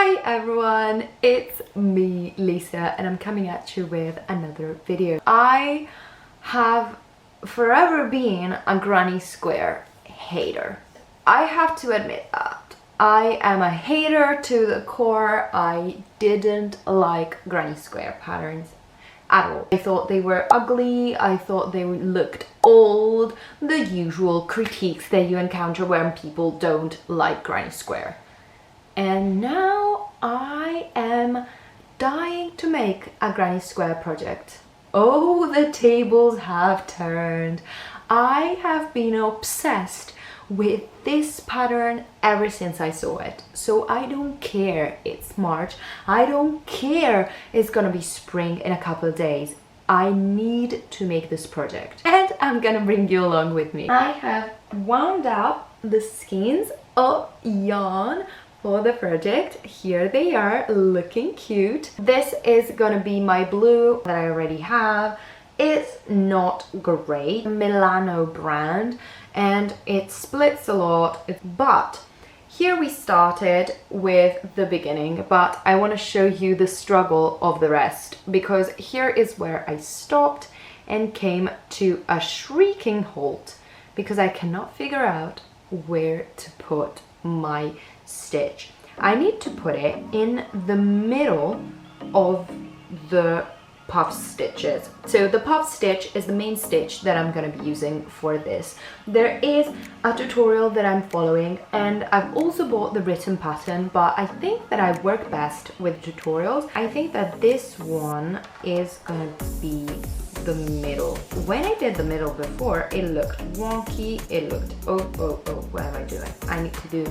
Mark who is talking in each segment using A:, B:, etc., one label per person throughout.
A: Hi everyone, it's me, Lisa, and I'm coming at you with another video. I have forever been a granny square hater. I have to admit that. I am a hater to the core. I didn't like granny square patterns at all. I thought they were ugly, I thought they looked old, the usual critiques that you encounter when people don't like granny square. And now I am dying to make a granny square project. Oh, the tables have turned. I have been obsessed with this pattern ever since I saw it. So I don't care it's March. I don't care it's gonna be spring in a couple of days. I need to make this project. And I'm gonna bring you along with me. I have wound up the skeins of yarn for the project. Here they are, looking cute. This is gonna be my blue that I already have. It's not great, Milano brand, and it splits a lot, but here we started with the beginning, but I want to show you the struggle of the rest, because here is where I stopped and came to a shrieking halt because I cannot figure out where to put my stitch. I need to put it in the middle of the puff stitches. So the puff stitch is the main stitch that I'm going to be using for this. There is a tutorial that I'm following, and I've also bought the written pattern, but I think that I work best with tutorials. I think that this one is going to be the middle. When I did the middle before, it looked wonky. It looked, oh, what am I doing? I need to do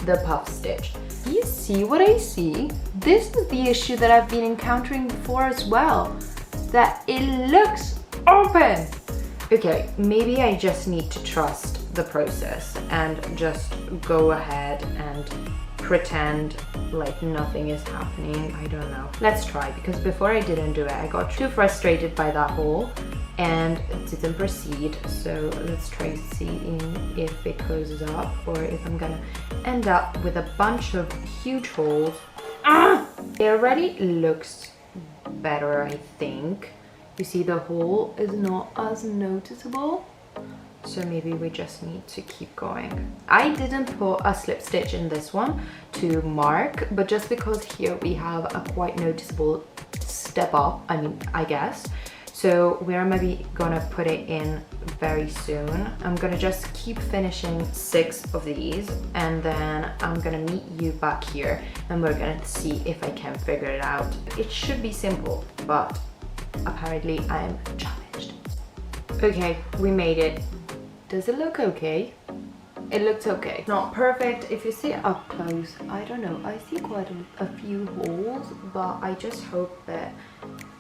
A: the puff stitch. Do you see what I see? This is the issue that I've been encountering before as well, that it looks open. Okay, maybe I just need to trust the process and just go ahead and pretend like nothing is happening. I don't know. Let's try, because before I didn't do it. I got too frustrated by that hole and didn't proceed. So let's try seeing if it closes up or if I'm gonna end up with a bunch of huge holes. It already looks better, I think. You see, the hole is not as noticeable, so maybe we just need to keep going. I didn't put a slip stitch in this one to mark, but just because here we have a quite noticeable step up, I guess. So we're maybe gonna put it in very soon. I'm gonna just keep finishing 6 of these, and then I'm gonna meet you back here and we're gonna see if I can figure it out. It should be simple, but apparently I'm challenged. Okay, we made it. Does it look okay? It looks okay. Not perfect. If you see it up close, I don't know. I see quite a few holes, but I just hope that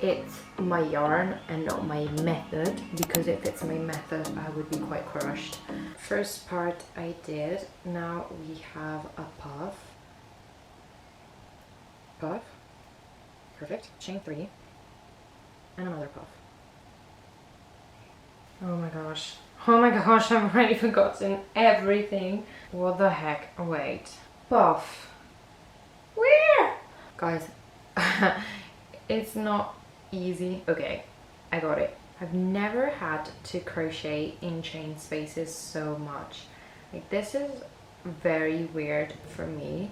A: it's my yarn and not my method, because if it's my method, I would be quite crushed. First part I did. Now we have a puff. Puff. Perfect. Chain 3. And another puff. Oh my gosh. Oh my gosh, I've already forgotten everything. What the heck? Wait. Puff. Where? Guys, it's not easy. Okay, I got it. I've never had to crochet in chain spaces so much. Like, this is very weird for me.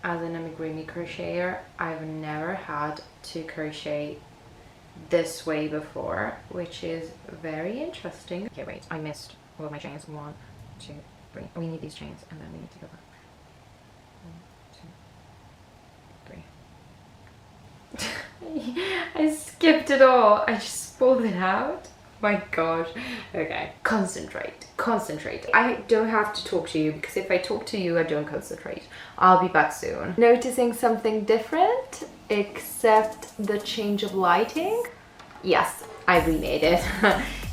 A: As an amigurumi crocheter, I've never had to crochet this way before, which is very interesting. Okay, wait, I missed all of my chains. 1, 2, 3. We need these chains, and then we need to go back. 1, 2, 3. I skipped it all. I just pulled it out. My gosh. Okay, concentrate. I don't have to talk to you, because if I talk to you, I don't concentrate. I'll be back soon. Noticing something different, except the change of lighting? Yes, I remade it.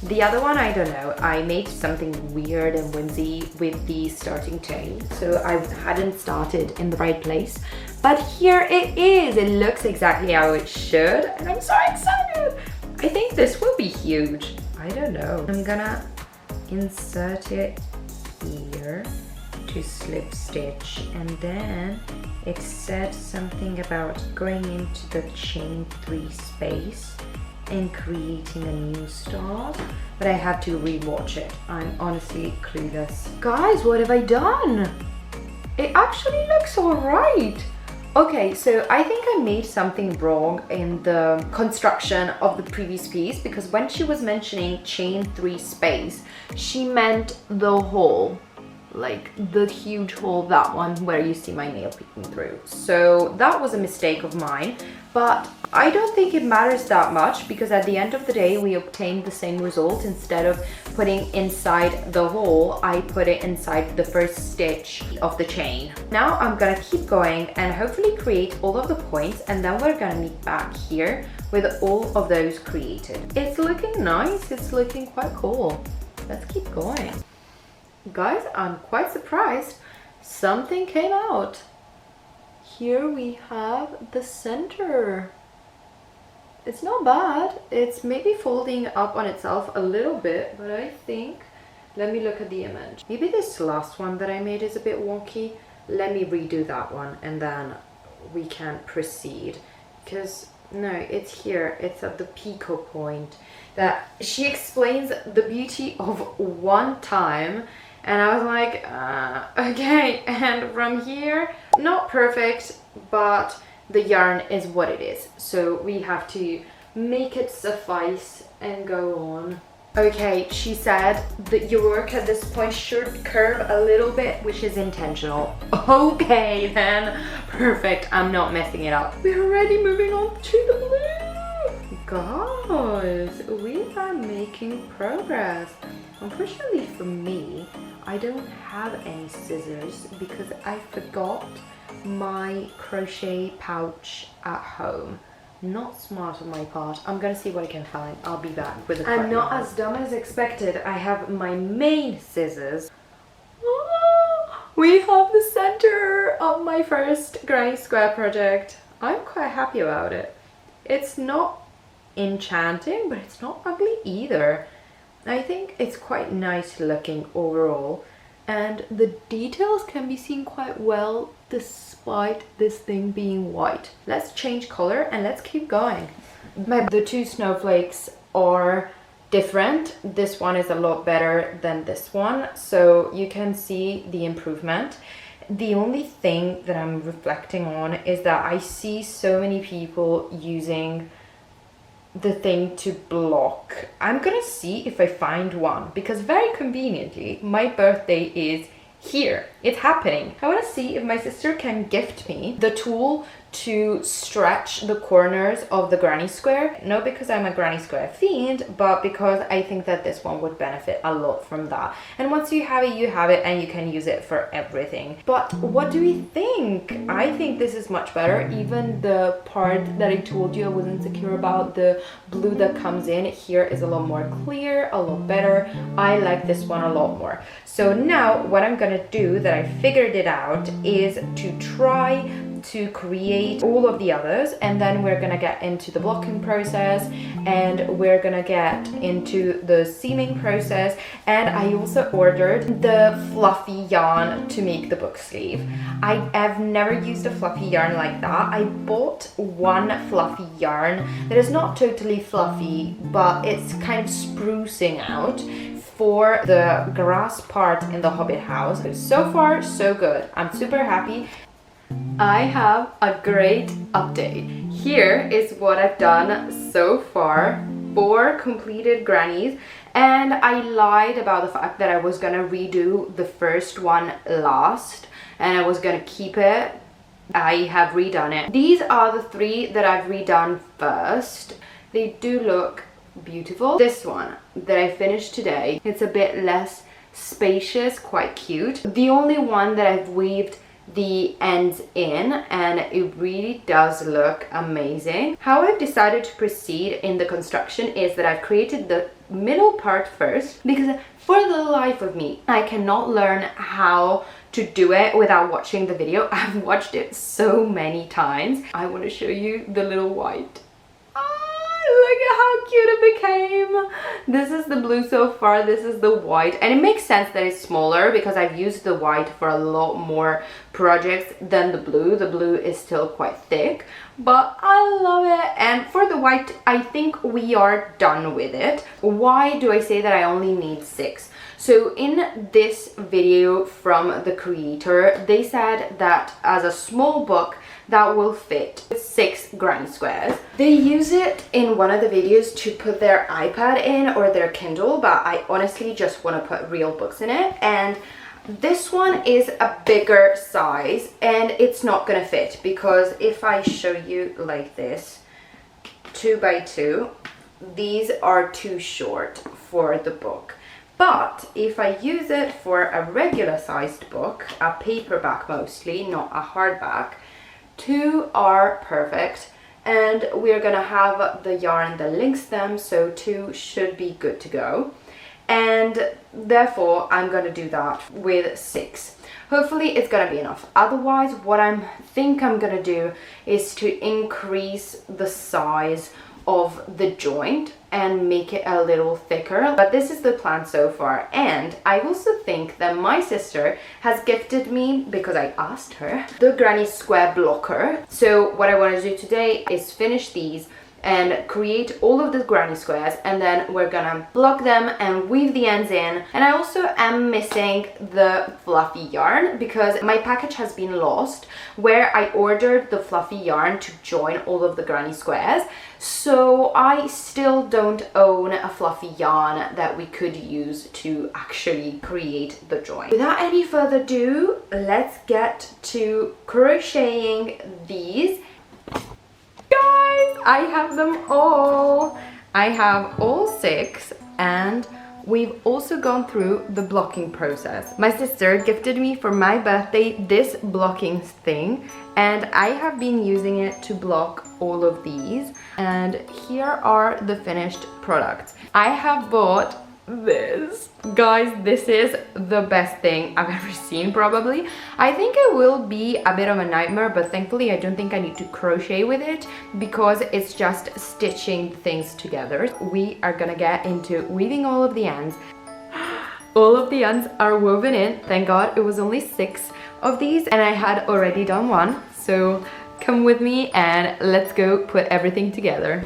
A: The other one, I don't know. I made something weird and whimsy with the starting chain, so I hadn't started in the right place. But here it is. It looks exactly how it should, and I'm so excited. I think this will be huge. I don't know. I'm gonna insert it here to to slip stitch, and then it said something about going into the chain 3 space and creating a new start, but I have to rewatch it. I'm honestly clueless. Guys, what have I done? It actually looks alright. Okay, so I think I made something wrong in the construction of the previous piece, because when she was mentioning chain 3 space, she meant the hole, like the huge hole, that one where you see my nail peeking through. So that was a mistake of mine, but I don't think it matters that much, because at the end of the day we obtained the same result. Instead of putting inside the hole, I put it inside the first stitch of the chain. Now I'm gonna keep going and hopefully create all of the points, and then we're gonna meet back here with all of those created. It's looking nice, it's looking quite cool. Let's keep going. Guys, I'm quite surprised. Something came out. Here we have the center. It's not bad. It's maybe folding up on itself a little bit, but I think, let me look at the image. Maybe this last one that I made is a bit wonky. Let me redo that one and then we can proceed. Because no, it's here. It's at the picot point that she explains the beauty of one time. And I was like, okay, and from here, not perfect, but the yarn is what it is. So we have to make it suffice and go on. Okay, she said that your work at this point should curve a little bit, which is intentional. Okay then, perfect, I'm not messing it up. We're already moving on to the blue. Guys, we are making progress. Unfortunately for me, I don't have any scissors because I forgot my crochet pouch at home. Not smart on my part. I'm gonna see what I can find. I'll be back with a I'm not as dumb as expected. I have my main scissors. Oh, we have the center of my first granny square project. I'm quite happy about it. It's not enchanting, but it's not ugly either. I think it's quite nice looking overall, and the details can be seen quite well despite this thing being white. Let's change color and let's keep going. The two snowflakes are different. This one is a lot better than this one, so you can see the improvement. The only thing that I'm reflecting on is that I see so many people using the thing to block. I'm gonna see if I find one, because very conveniently my birthday is here. It's happening. I want to see if my sister can gift me the tool to stretch the corners of the granny square. Not because I'm a granny square fiend, but because I think that this one would benefit a lot from that. And once you have it and you can use it for everything. But what do we think? I think this is much better. Even the part that I told you I was insecure about, the blue that comes in here, is a lot more clear, a lot better. I like this one a lot more. So now what I'm gonna do, that I figured it out, is to try to create all of the others, and then we're gonna get into the blocking process, and we're gonna get into the seaming process. And I also ordered the fluffy yarn to make the book sleeve. I have never used a fluffy yarn like that. I bought one fluffy yarn that is not totally fluffy, but it's kind of sprucing out for the grass part in the Hobbit house. So far, so good. I'm super happy. I have a great update. Here is what I've done so far. 4 completed grannies, and I lied about the fact that I was gonna redo the first one last and I was gonna keep it. I have redone it. These are the 3 that I've redone first. They do look beautiful. This one that I finished today, it's a bit less spacious, quite cute. The only one that I've weaved the ends in, and it really does look amazing. How I've decided to proceed in the construction is that I've created the middle part first, because for the life of me I cannot learn how to do it without watching the video. I've watched it so many times. I want to show you the little white. Look at how cute it became. This is the blue so far, this is the white, and it makes sense that it's smaller because I've used the white for a lot more projects than the blue. The blue is still quite thick, but I love it. And for the white, I think we are done with it. Why do I say that I only need 6? So in this video from the creator, they said that as a small book that will fit 6 granny squares. They use it in one of the videos to put their iPad in or their Kindle, but I honestly just want to put real books in it. And this one is a bigger size and it's not gonna fit, because if I show you like this, 2 by 2, these are too short for the book. But if I use it for a regular sized book, a paperback mostly, not a hardback, 2 are perfect. And we're gonna have the yarn that links them, so 2 should be good to go. And therefore I'm gonna do that with 6. Hopefully it's gonna be enough. Otherwise, what I think I'm gonna do is to increase the size of the joint and make it a little thicker, but this is the plan so far. And I also think that my sister has gifted me, because I asked her, the granny square blocker. So what I want to do today is finish these and create all of the granny squares, and then we're gonna block them and weave the ends in. And I also am missing the fluffy yarn because my package has been lost where I ordered the fluffy yarn to join all of the granny squares. So I still don't own a fluffy yarn that we could use to actually create the join. Without any further ado, let's get to crocheting these. Guys, I have them all. I have all 6, and we've also gone through the blocking process. My sister gifted me for my birthday this blocking thing, and I have been using it to block all of these. And here are the finished products. I have bought this. Guys, this is the best thing I've ever seen, probably. I think it will be a bit of a nightmare, but thankfully I don't think I need to crochet with it because it's just stitching things together. We are gonna get into weaving all of the ends. All of the ends are woven in. Thank God it was only 6 of these and I had already done one. So come with me and let's go put everything together.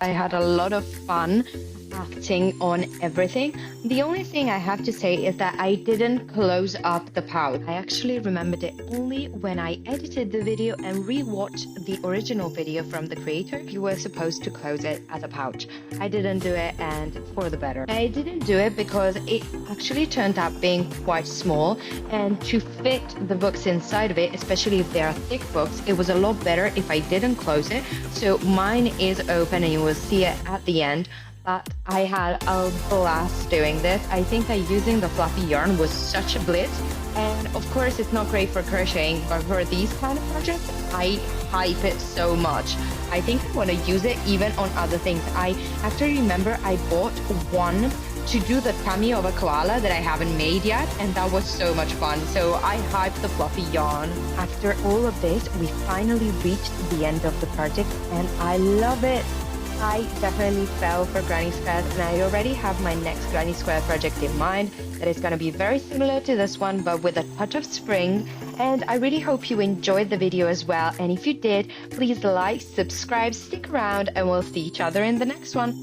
A: I had a lot of fun acting on everything. The only thing I have to say is that I didn't close up the pouch. I actually remembered it only when I edited the video and rewatched the original video from the creator. You were supposed to close it as a pouch. I didn't do it, and for the better. I didn't do it because it actually turned out being quite small, and to fit the books inside of it, especially if they are thick books, it was a lot better if I didn't close it. So mine is open and you will see it at the end. But I had a blast doing this. I think that using the fluffy yarn was such a blitz, and of course it's not great for crocheting, but for these kind of projects I hype it so much. I think I want to use it even on other things. I actually remember I bought one to do the tummy of a koala that I haven't made yet, and that was so much fun. So I hyped the fluffy yarn. After all of this, we finally reached the end of the project and I love it. I definitely fell for granny squares, and I already have my next granny square project in mind that is going to be very similar to this one but with a touch of spring. And I really hope you enjoyed the video as well, and if you did, please like, subscribe, stick around, and we'll see each other in the next one.